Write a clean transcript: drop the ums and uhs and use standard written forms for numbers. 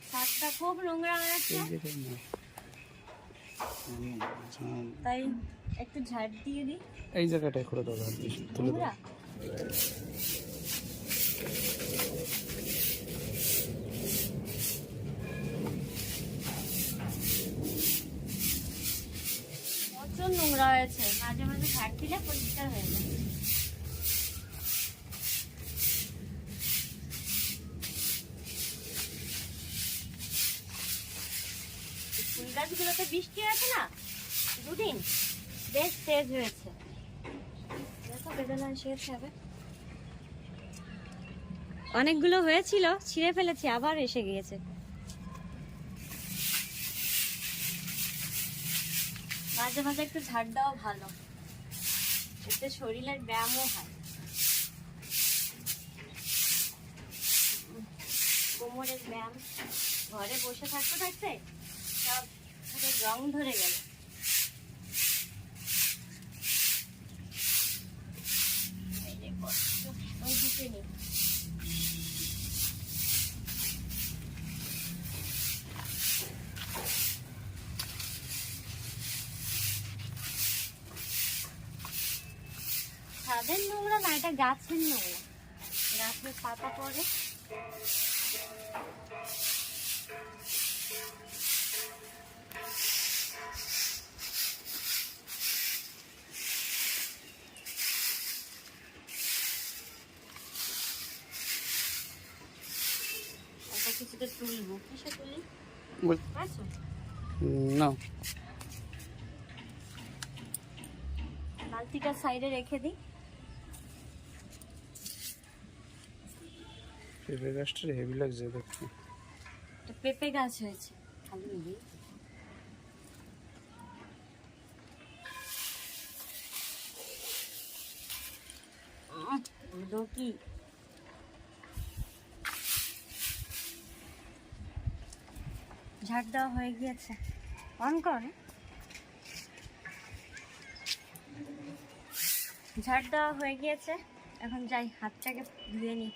ছাদটা খুব নোংরা হয়ে আছে, তাই একটু ঝাড় দিয়ে দিই। এই জায়গাটায় করে দাও, তুলে দাও। প্রচুর নোংরা হয়েছে, মাঝে মাঝে ঝাড় দিলে পরিষ্কার হয়ে যায়। ফুল গাছগুলোতে বৃষ্টি আছে না, দুদিন বেশ তেজ হয়েছে। দেখো বেদনা শেষ হবে। অনেকগুলো হয়েছিল, ছিঁড়ে ফেলেছি, আবার এসে গিয়েছে। মাঝে মাঝে একটু ঝাড় দেওয়া ভালো, এতে শরীরের ব্যায়ামও হয়। কোমরের ব্যায়াম, ঘরে বসে থাকতে থাকতে সব রং ধরে গেল। ওই দিকে নেই। ছাদের নোংরা না, এটা গাছের নোংরা, গাছের পাতা পড়ে। কিছুটা তুলবো, কিসে তুলি না, বালতিটা সাইডে রেখে দিই। পেঁপে গাছটা হেভি লাগছে দেখতে। পেঁপে গাছ হয়েছে, খালি দিই। কি ঝাড় দেওয়া হয়ে গিয়েছে, অন কর। ঝাড় দেওয়া হয়ে গিয়েছে, এখন যাই হাতটাকে ধুয়ে নিই।